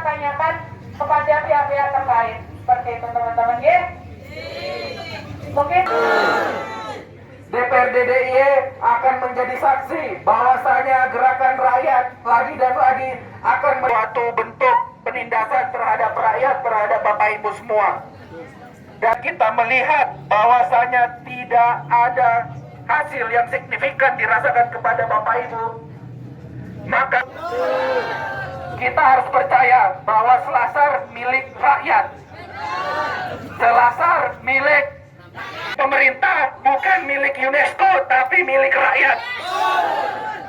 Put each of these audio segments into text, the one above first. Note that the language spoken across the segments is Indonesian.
tanyakan kepada pihak-pihak terkait. Seperti itu teman-teman ya. Mungkin DPRD DIY akan menjadi saksi bahwasanya gerakan rakyat lagi dan lagi akan suatu bentuk penindasan terhadap rakyat, terhadap Bapak Ibu semua. Dan kita melihat bahwasanya tidak ada hasil yang signifikan dirasakan kepada Bapak Ibu. Maka kita harus percaya bahwa Selasar milik rakyat. Selasar milik pemerintah, bukan milik UNESCO, tapi milik rakyat.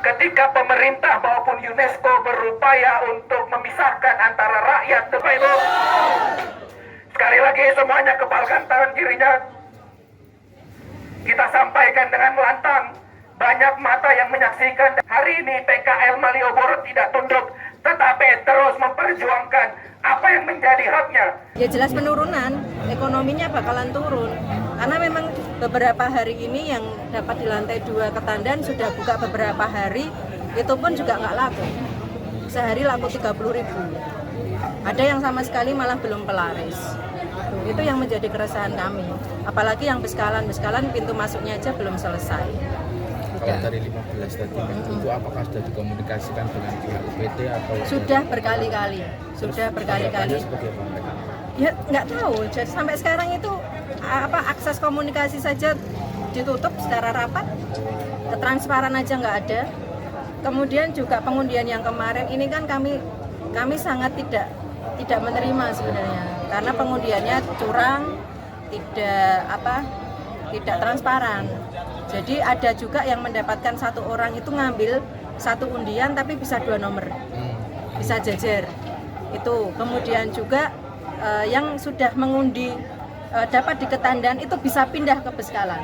Ketika pemerintah maupun UNESCO berupaya untuk memisahkan antara rakyat, Bapak Ibu, sekali lagi semuanya kepalkan tangan kirinya. Kita sampaikan dengan lantang, banyak mata yang menyaksikan. Hari ini PKL Malioboro tidak tunduk, tetapi terus memperjuangkan apa yang menjadi haknya. Ya jelas penurunan, ekonominya bakalan turun. Karena memang beberapa hari ini yang dapat di lantai 2 Ketandan sudah buka beberapa hari, itu pun juga nggak laku. Sehari laku 30.000. Ada yang sama sekali malah belum pelaris. Itu yang menjadi keresahan kami. Apalagi yang beskalan pintu masuknya aja belum selesai. Kalau dari 15 tadi itu apakah sudah dikomunikasikan dengan pihak UPT atau sudah berkali-kali. Seperti apa mereka? Ya nggak tahu. Jadi sampai sekarang itu akses komunikasi saja ditutup secara rapat, transparan aja nggak ada. Kemudian juga pengundian yang kemarin ini kan kami sangat tidak menerima sebenarnya, karena pengundiannya curang, tidak transparan. Jadi ada juga yang mendapatkan satu orang itu ngambil satu undian tapi bisa 2 nomor, bisa jajar. Itu kemudian juga yang sudah mengundi dapat di Ketandan itu bisa pindah ke Beskalan.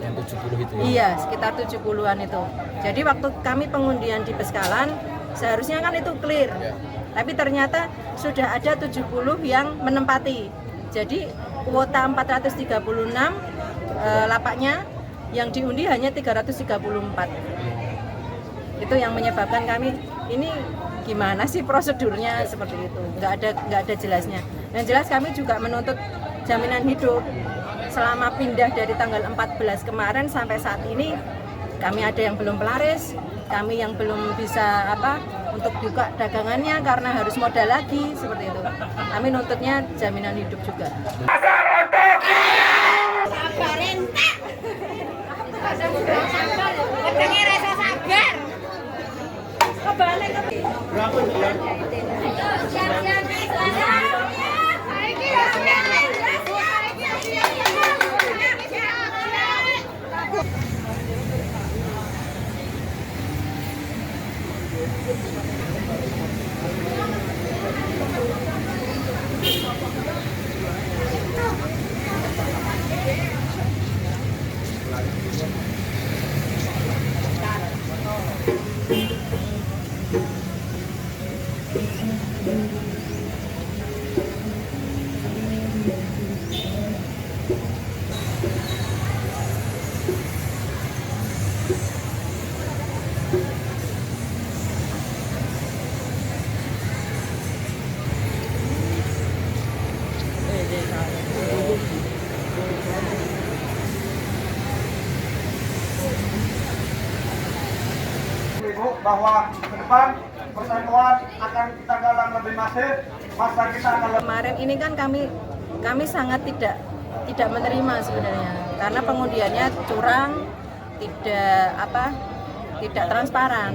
Yang 70 itu ya? Iya, sekitar 70-an itu. Jadi waktu kami pengundian di Beskalan, seharusnya kan itu clear. Ya. Tapi ternyata sudah ada 70 yang menempati. Jadi kuota 436 lapaknya, yang diundi hanya 334. Itu yang menyebabkan kami, ini gimana sih prosedurnya seperti itu? Nggak ada jelasnya. Dan jelas kami juga menuntut jaminan hidup. Selama pindah dari tanggal 14 kemarin sampai saat ini, kami ada yang belum pelaris, kami yang belum bisa untuk buka dagangannya karena harus modal lagi, seperti itu. Kami nuntutnya jaminan hidup juga. Bahwa ke depan persatuan akan kita galang lebih masif, masa kita akan kemarin ini kan kami sangat tidak menerima sebenarnya, karena pengundiannya curang, tidak transparan.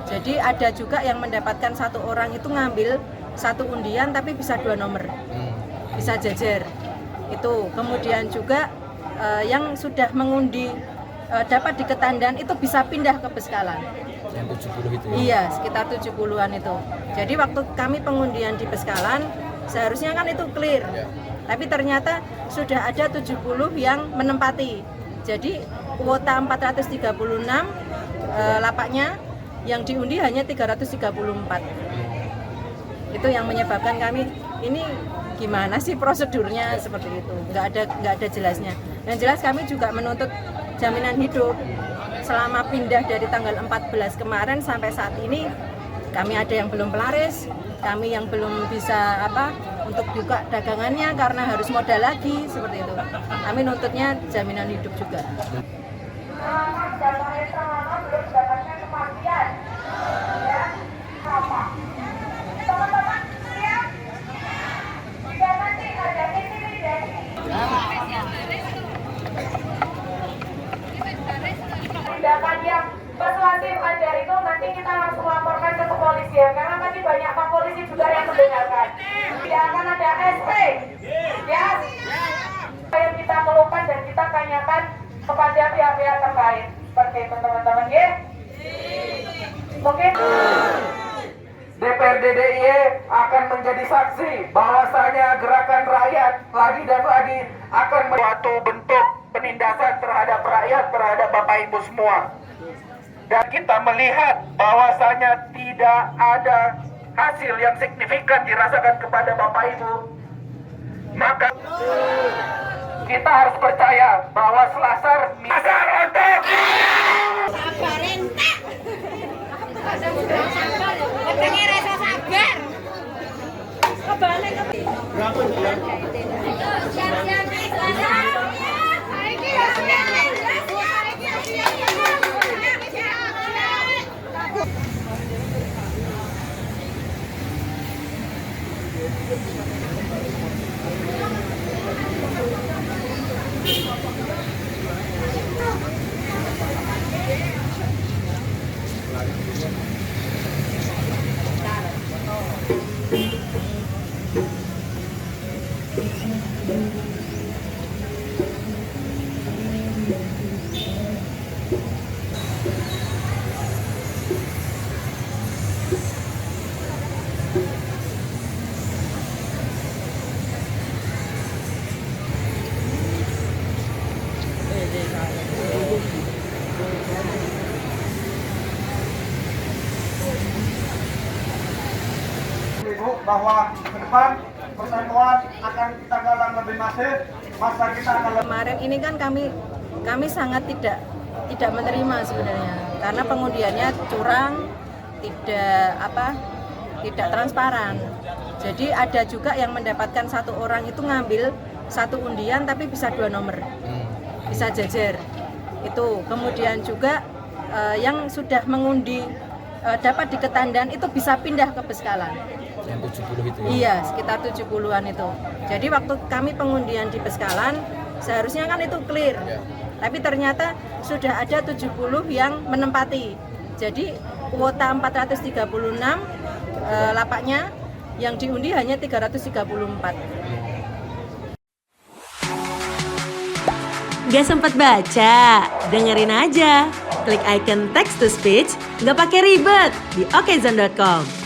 Jadi ada juga yang mendapatkan satu orang itu ngambil satu undian tapi bisa 2 nomor, bisa jajar. Itu kemudian juga yang sudah mengundi dapat di Ketandan itu bisa pindah ke Beskalan. Yang 70 itu ya? Iya, sekitar 70-an itu. Jadi waktu kami pengundian di Beskalan, seharusnya kan itu clear. Ya. Tapi ternyata sudah ada 70 yang menempati. Jadi kuota 436 lapaknya, yang diundi hanya 334. Itu yang menyebabkan kami, ini gimana sih prosedurnya seperti itu? Nggak ada jelasnya. Dan jelas kami juga menuntut jaminan hidup. Selama pindah dari tanggal 14 kemarin sampai saat ini, kami ada yang belum pelaris, kami yang belum bisa untuk buka dagangannya karena harus modal lagi seperti itu. Kami nuntutnya jaminan hidup juga. Belum mendapatkan kepastian. Ya, sama. Teman-teman siap? Jika nanti ada intimidasi. Tindakan yang persuasif ajar itu nanti kita langsung laporkan ke kepolisian karena masih banyak Pak polisi juga yang mendengarkan. Tidak akan ada SP. Ya. Yang kita keluhkan dan kita tanyakan kepada pihak-pihak terkait. Seperti itu teman-teman ya. Mungkin DPRD DIY akan menjadi saksi bahwasanya gerakan rakyat lagi dan lagi akan suatu bentuk penindasan terhadap rakyat, terhadap Bapak Ibu semua. Dan kita melihat bahwasanya tidak ada hasil yang signifikan dirasakan kepada Bapak Ibu. Maka kita harus percaya bahwa Selasar untuk bahwa ke depan pertemuan akan kita galang lebih masif, masa kita akan Kemarin ini kan kami sangat tidak menerima sebenarnya karena pengundiannya curang, tidak transparan. Jadi ada juga yang mendapatkan satu orang itu ngambil satu undian tapi bisa 2 nomor, bisa jejer. Itu kemudian juga yang sudah mengundi dapat di Ketandan itu bisa pindah ke Beskalan. Yang 70 itu ya? Iya, sekitar 70-an itu. Jadi waktu kami pengundian di Beskalan, seharusnya kan itu clear. Ya. Tapi ternyata sudah ada 70 yang menempati. Jadi kuota 436 lapaknya, yang diundi hanya 334. Gak sempet baca? Dengerin aja. Klik icon text to speech, nggak pakai ribet di okezone.com.